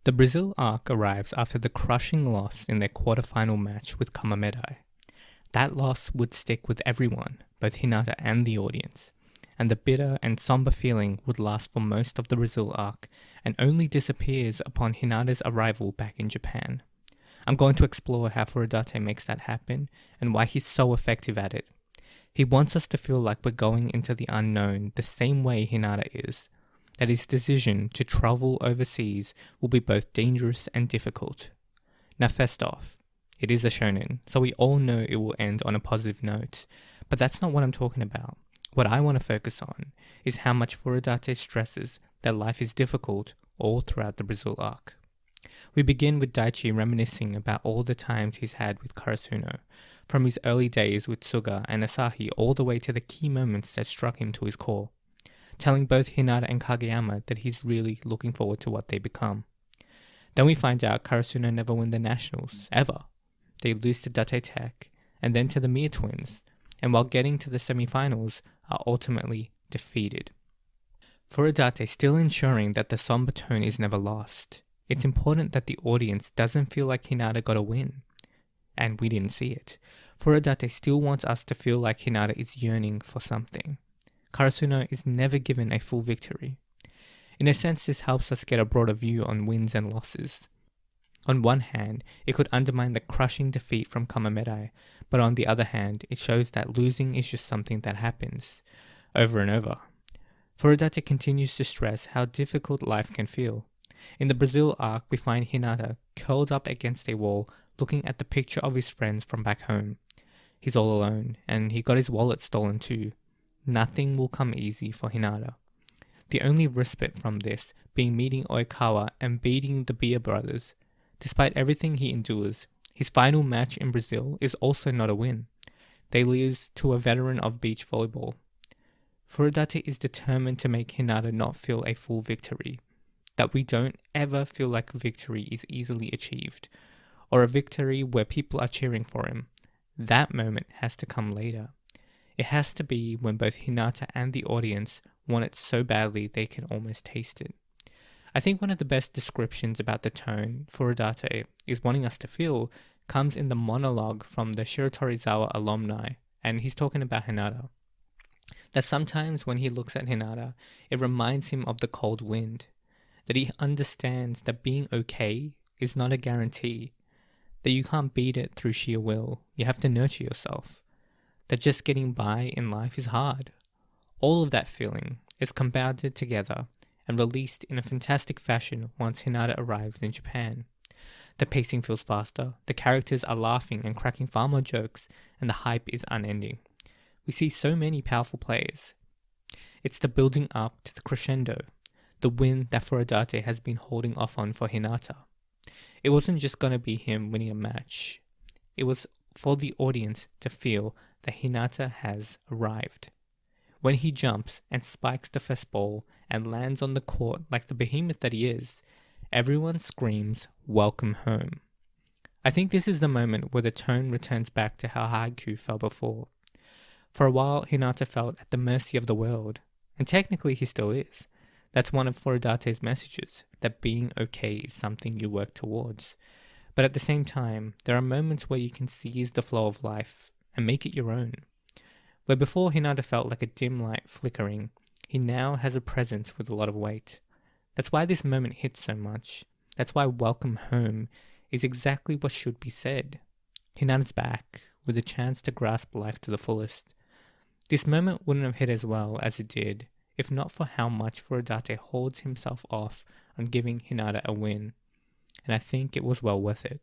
The Brazil arc arrives after the crushing loss in their quarterfinal match with Kamamedai. That loss would stick with everyone, both Hinata and the audience, and the bitter and somber feeling would last for most of the Brazil arc and only disappears upon Hinata's arrival back in Japan. I'm going to explore how Furudate makes that happen and why he's so effective at it. He wants us to feel like we're going into the unknown the same way Hinata is, that his decision to travel overseas will be both dangerous and difficult. Now first off, it is a shonen, so we all know it will end on a positive note, but that's not what I'm talking about. What I want to focus on is how much Furudate stresses that life is difficult all throughout the Brazil arc. We begin with Daichi reminiscing about all the times he's had with Karasuno, from his early days with Suga and Asahi all the way to the key moments that struck him to his core, telling both Hinata and Kageyama that he's really looking forward to what they become. Then we find out Karasuno never win the nationals, ever. They lose to Date Tech, and then to the Mia twins, and while getting to the semi-finals, are ultimately defeated. Furudate still ensuring that the somber tone is never lost. It's important that the audience doesn't feel like Hinata got a win. And we didn't see it. Furudate still wants us to feel like Hinata is yearning for something. Karasuno is never given a full victory. In a sense, this helps us get a broader view on wins and losses. On one hand, it could undermine the crushing defeat from Kamamedai, but on the other hand, it shows that losing is just something that happens, over and over. Furudate continues to stress how difficult life can feel. In the Brazil arc, we find Hinata curled up against a wall, looking at the picture of his friends from back home. He's all alone, and he got his wallet stolen too. Nothing will come easy for Hinata. The only respite from this being meeting Oikawa and beating the Beer brothers. Despite everything he endures, his final match in Brazil is also not a win. They lose to a veteran of beach volleyball. Furudate is determined to make Hinata not feel a full victory, that we don't ever feel like victory is easily achieved, or a victory where people are cheering for him. That moment has to come later. It has to be when both Hinata and the audience want it so badly they can almost taste it. I think one of the best descriptions about the tone Furudate is wanting us to feel comes in the monologue from the Shiratorizawa alumni, and he's talking about Hinata. That sometimes when he looks at Hinata, it reminds him of the cold wind, that he understands that being okay is not a guarantee, that you can't beat it through sheer will, you have to nurture yourself, that just getting by in life is hard. All of that feeling is compounded together and released in a fantastic fashion once Hinata arrives in Japan. The pacing feels faster, the characters are laughing and cracking far more jokes, and the hype is unending. We see so many powerful players. It's the building up to the crescendo, the win that Furudate has been holding off on for Hinata. It wasn't just going to be him winning a match. It was for the audience to feel that Hinata has arrived. When he jumps and spikes the first ball and lands on the court like the behemoth that he is, everyone screams, "Welcome home." I think this is the moment where the tone returns back to how Haikyu felt before. For a while, Hinata felt at the mercy of the world, and technically he still is. That's one of Furudate's messages, that being okay is something you work towards. But at the same time, there are moments where you can seize the flow of life and make it your own. Where before Hinata felt like a dim light flickering, he now has a presence with a lot of weight. That's why this moment hits so much. That's why welcome home is exactly what should be said. Hinata's back, with a chance to grasp life to the fullest. This moment wouldn't have hit as well as it did, if not for how much Furudate holds himself off on giving Hinata a win. And I think it was well worth it.